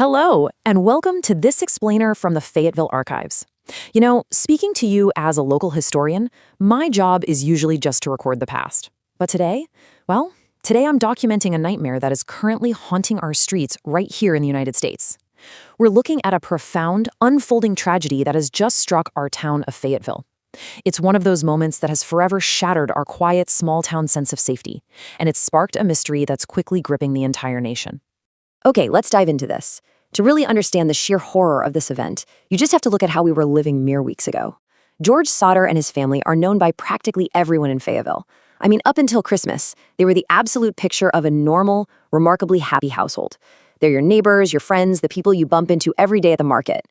Hello, and welcome to this explainer from the Fayetteville Archives. Speaking to you as a local historian, my job is usually just to record the past. But today, today I'm documenting a nightmare that is currently haunting our streets right here in the United States. We're looking at a profound, unfolding tragedy that has just struck our town of Fayetteville. It's one of those moments that has forever shattered our quiet, small-town sense of safety, and it's sparked a mystery that's quickly gripping the entire nation. Okay, let's dive into this. To really understand the sheer horror of this event, you just have to look at how we were living mere weeks ago. George Sodder and his family are known by practically everyone in Fayetteville. I mean, up until Christmas, they were the absolute picture of a normal, remarkably happy household. They're your neighbors, your friends, the people you bump into every day at the market.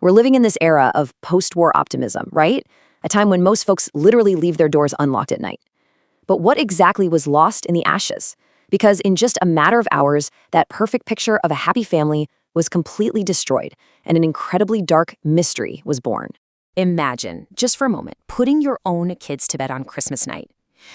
We're living in this era of post-war optimism, right? A time when most folks literally leave their doors unlocked at night. But what exactly was lost in the ashes? Because in just a matter of hours, that perfect picture of a happy family was completely destroyed, and an incredibly dark mystery was born. Imagine, just for a moment, putting your own kids to bed on Christmas night.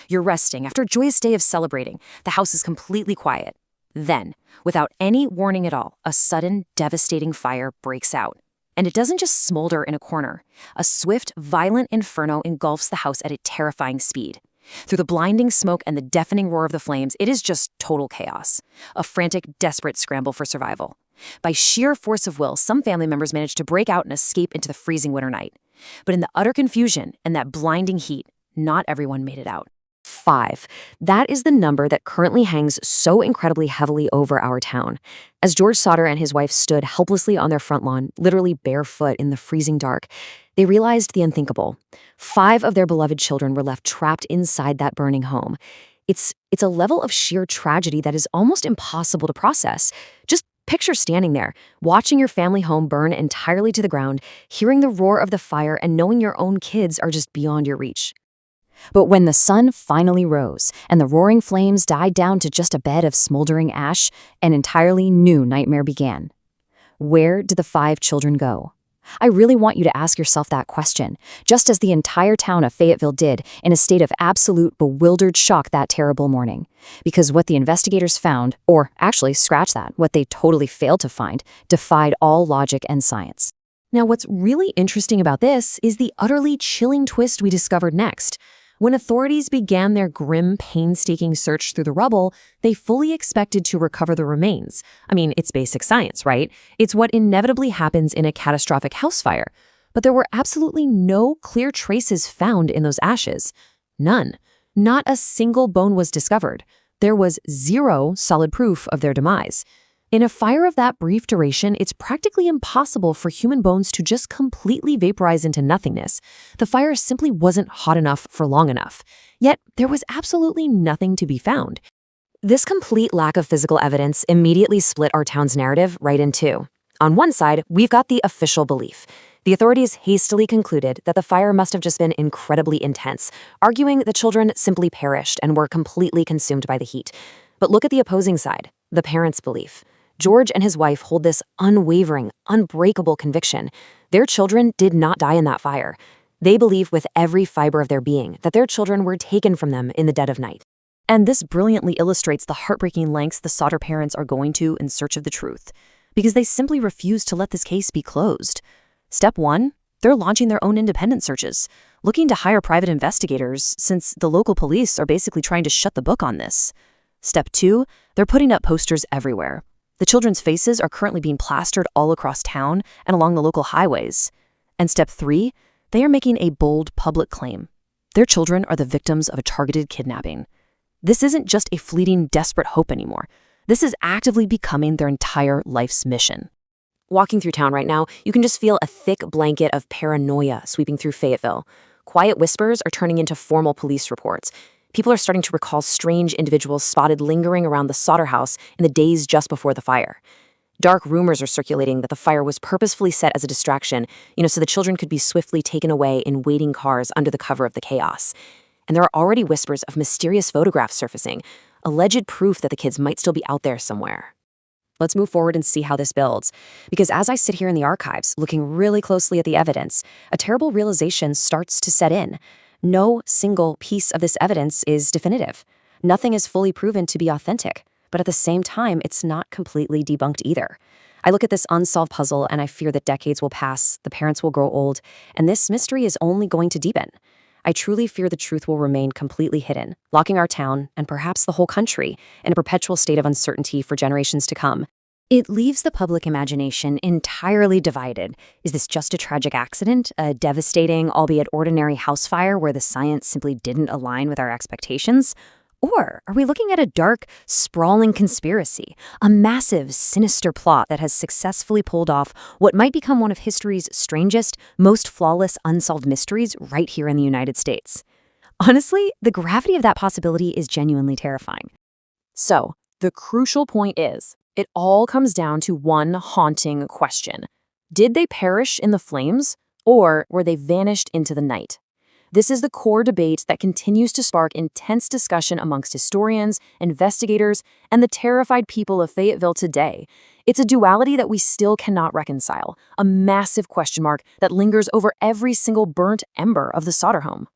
You're resting after a joyous day of celebrating. The house is completely quiet. Then, without any warning at all, a sudden, devastating fire breaks out. And it doesn't just smolder in a corner. A swift, violent inferno engulfs the house at a terrifying speed. Through the blinding smoke and the deafening roar of the flames, it is just total chaos. A frantic, desperate scramble for survival. By sheer force of will, some family members managed to break out and escape into the freezing winter night. But in the utter confusion and that blinding heat, not everyone made it out. 5. That is the number that currently hangs so incredibly heavily over our town. As George Sodder and his wife stood helplessly on their front lawn, literally barefoot in the freezing dark, they realized the unthinkable. 5 of their beloved children were left trapped inside that burning home. It's a level of sheer tragedy that is almost impossible to process. Just picture standing there, watching your family home burn entirely to the ground, hearing the roar of the fire, and knowing your own kids are just beyond your reach. But when the sun finally rose and the roaring flames died down to just a bed of smoldering ash, an entirely new nightmare began. Where did the 5 children go? I really want you to ask yourself that question, just as the entire town of Fayetteville did, in a state of absolute bewildered shock that terrible morning. Because what the investigators found, or actually scratch that, what they totally failed to find, defied all logic and science. Now, what's really interesting about this is the utterly chilling twist we discovered next. When authorities began their grim, painstaking search through the rubble, they fully expected to recover the remains. I mean, it's basic science, right? It's what inevitably happens in a catastrophic house fire. But there were absolutely no clear traces found in those ashes. None. Not a single bone was discovered. There was zero solid proof of their demise. In a fire of that brief duration, it's practically impossible for human bones to just completely vaporize into nothingness. The fire simply wasn't hot enough for long enough. Yet, there was absolutely nothing to be found. This complete lack of physical evidence immediately split our town's narrative right in two. On one side, we've got the official belief. The authorities hastily concluded that the fire must have just been incredibly intense, arguing the children simply perished and were completely consumed by the heat. But look at the opposing side, the parents' belief. George and his wife hold this unwavering, unbreakable conviction. Their children did not die in that fire. They believe with every fiber of their being that their children were taken from them in the dead of night. And this brilliantly illustrates the heartbreaking lengths the Sodder parents are going to in search of the truth, because they simply refuse to let this case be closed. Step 1, they're launching their own independent searches, looking to hire private investigators since the local police are basically trying to shut the book on this. Step 2, they're putting up posters everywhere. The children's faces are currently being plastered all across town and along the local highways. And step 3, they are making a bold public claim. Their children are the victims of a targeted kidnapping. This isn't just a fleeting, desperate hope anymore. This is actively becoming their entire life's mission. Walking through town right now, you can just feel a thick blanket of paranoia sweeping through Fayetteville. Quiet whispers are turning into formal police reports. People are starting to recall strange individuals spotted lingering around the Sodder house in the days just before the fire. Dark rumors are circulating that the fire was purposefully set as a distraction, so the children could be swiftly taken away in waiting cars under the cover of the chaos. And there are already whispers of mysterious photographs surfacing, alleged proof that the kids might still be out there somewhere. Let's move forward and see how this builds. Because as I sit here in the archives, looking really closely at the evidence, a terrible realization starts to set in. No single piece of this evidence is definitive. Nothing is fully proven to be authentic, but at the same time, it's not completely debunked either. I look at this unsolved puzzle and I fear that decades will pass, the parents will grow old, and this mystery is only going to deepen. I truly fear the truth will remain completely hidden, locking our town, and perhaps the whole country, in a perpetual state of uncertainty for generations to come. It leaves the public imagination entirely divided. Is this just a tragic accident, a devastating, albeit ordinary house fire where the science simply didn't align with our expectations? Or are we looking at a dark, sprawling conspiracy, a massive, sinister plot that has successfully pulled off what might become one of history's strangest, most flawless unsolved mysteries right here in the United States? Honestly, the gravity of that possibility is genuinely terrifying. So, the crucial point is, it all comes down to one haunting question. Did they perish in the flames, or were they vanished into the night? This is the core debate that continues to spark intense discussion amongst historians, investigators, and the terrified people of Fayetteville today. It's a duality that we still cannot reconcile, a massive question mark that lingers over every single burnt ember of the Sodder home.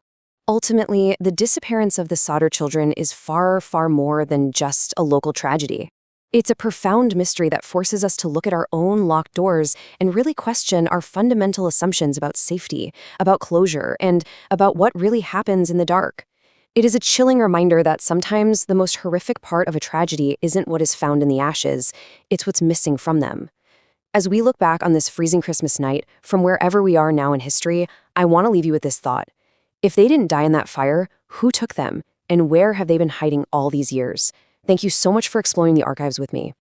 Ultimately, the disappearance of the Sodder children is far, far more than just a local tragedy. It's a profound mystery that forces us to look at our own locked doors and really question our fundamental assumptions about safety, about closure, and about what really happens in the dark. It is a chilling reminder that sometimes the most horrific part of a tragedy isn't what is found in the ashes, it's what's missing from them. As we look back on this freezing Christmas night, from wherever we are now in history, I want to leave you with this thought. If they didn't die in that fire, who took them? And where have they been hiding all these years? Thank you so much for exploring the archives with me.